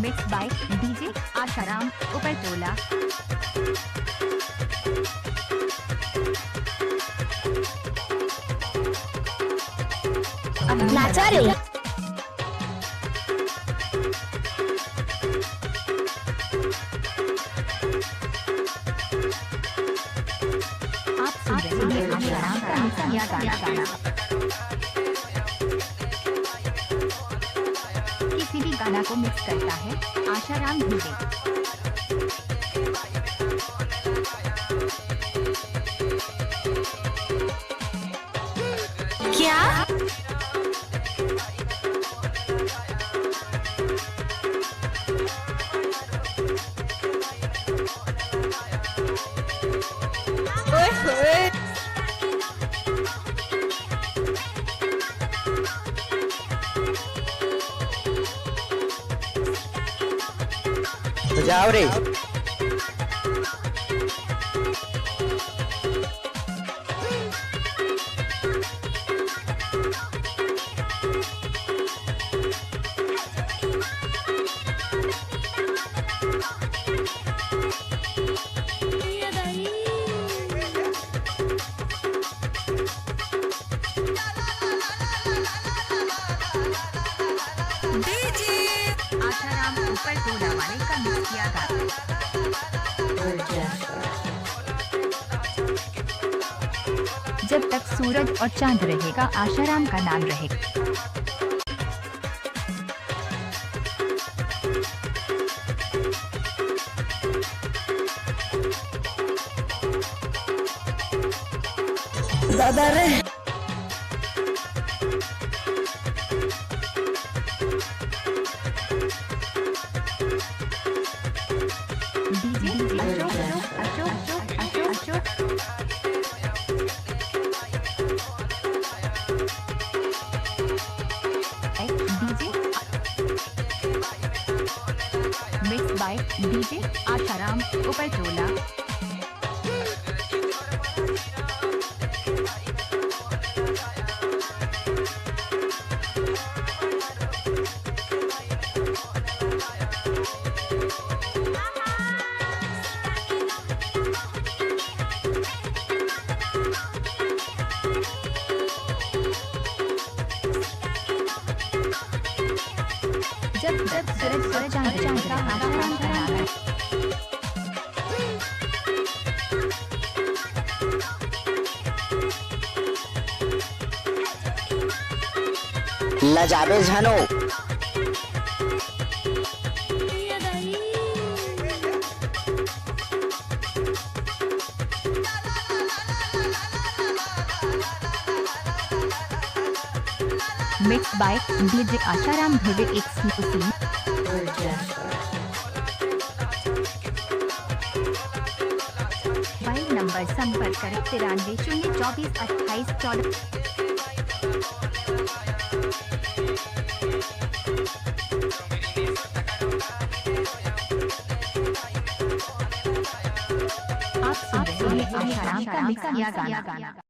Mix by DJ Asharam Upartola. नाचा रे आप सुन रहे हैं आशाराम का मिक्स गाना। किसी भी गाना को मिक्स करता है आशाराम भिड़े। क्या ओए होए जाओ रे। आशाराम उपरटोला वाले का मिक्स किया गाना। जब तक सूरज और चांद रहेगा आशाराम का नाम रहेगा। दादा रे DJ Ashok DJ mix by DJ Asharam Upartola. जब तक सूरज चांद रहेगा आशाराम का नाम है। लजाबे झनो मिक्स बाय डीजे आशाराम भिड़े एक्सक्लूसिव। मोबाइल नंबर संपर्क करें 93 024 28 14। आप सुन रहे हैं आशाराम का मिक्स किया गाना।